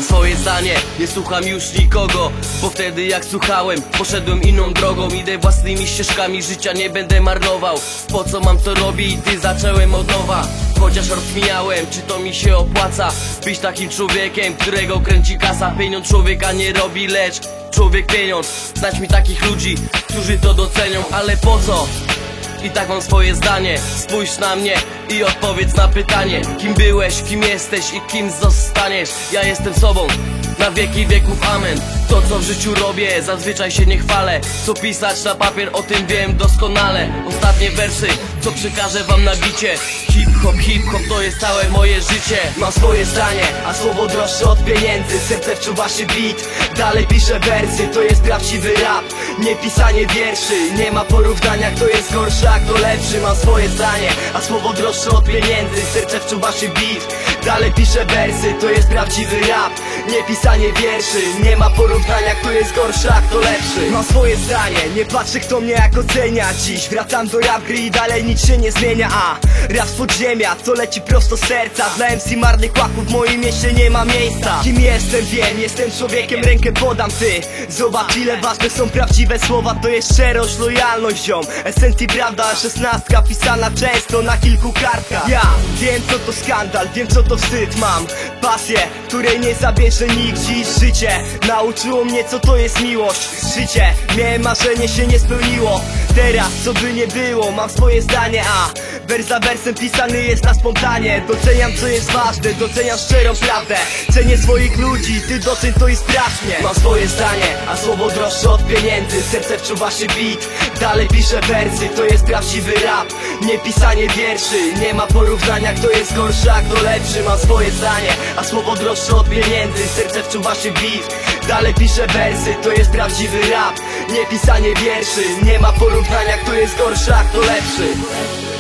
Mam swoje zdanie, nie słucham już nikogo, bo wtedy jak słuchałem, poszedłem inną drogą. Idę własnymi ścieżkami, życia nie będę marnował. Po co mam to robić, gdy zacząłem od nowa? Chociaż rozkminiałem, czy to mi się opłaca być takim człowiekiem, którego kręci kasa. Pieniądz człowieka nie robi, lecz człowiek pieniądz. Znać mi takich ludzi, którzy to docenią, ale po co? I tak mam swoje zdanie. Spójrz na mnie i odpowiedz na pytanie: kim byłeś, kim jesteś i kim zostaniesz? Ja jestem sobą na wieki wieków, amen. To co w życiu robię, zazwyczaj się nie chwalę. Co pisać na papier, o tym wiem doskonale. Ostatnie wersy, co przekażę wam na bicie. Hip hop to jest całe moje życie. Mam swoje zdanie, a słowo droższe od pieniędzy. Serce wczuwa się beat, dalej piszę wersy. To jest prawdziwy rap, nie pisanie wierszy. Nie ma porównania, kto jest gorszy, a kto lepszy. Mam swoje zdanie, a słowo droższe od pieniędzy. Serce wczuwa się beat, dalej piszę wersy. To jest prawdziwy rap, nie pisanie wierszy. Nie ma porównania, kto jest gorszy, a kto lepszy. Mam swoje zdanie, nie patrzę kto mnie jak ocenia. Dziś wracam do rap gry i dalej nic się nie zmienia. A rap z podziemia, co leci prosto z serca. Dla MC marnych łaków w moim mieście nie ma miejsca. Kim jestem, wiem, jestem człowiekiem, rękę podam ty. Zobacz ile ważne są prawdziwe słowa. To jest szczerość, lojalność, ziom. Esencji prawda, 16 pisana często na kilku kartkach. Ja wiem co to skandal, wiem co to wstyd. Mam pasję, której nie zabierze nikt. Dziś życie nauczyło mnie co to jest miłość. Życie, miałem marzenie, się nie spełniło. Teraz co by nie było, mam swoje zdanie, a wers za wersem pisany jest na spontanie. Doceniam co jest ważne, doceniam szczerą prawdę. Cenię swoich ludzi, ty doceń to i sprawdź mnie. Mam swoje zdanie, a słowo droższe od pieniędzy. Serce wczuwa się beat, dalej piszę wersy. To jest prawdziwy rap, nie pisanie wierszy. Nie ma porównania, kto jest gorszy, a kto lepszy. Mam swoje zdanie, a słowo droższe od pieniędzy. Serce wczuwa się beat, dalej piszę wersy. To jest prawdziwy rap, nie pisanie wierszy. Nie ma porównania, kto jest gorszy, a kto lepszy.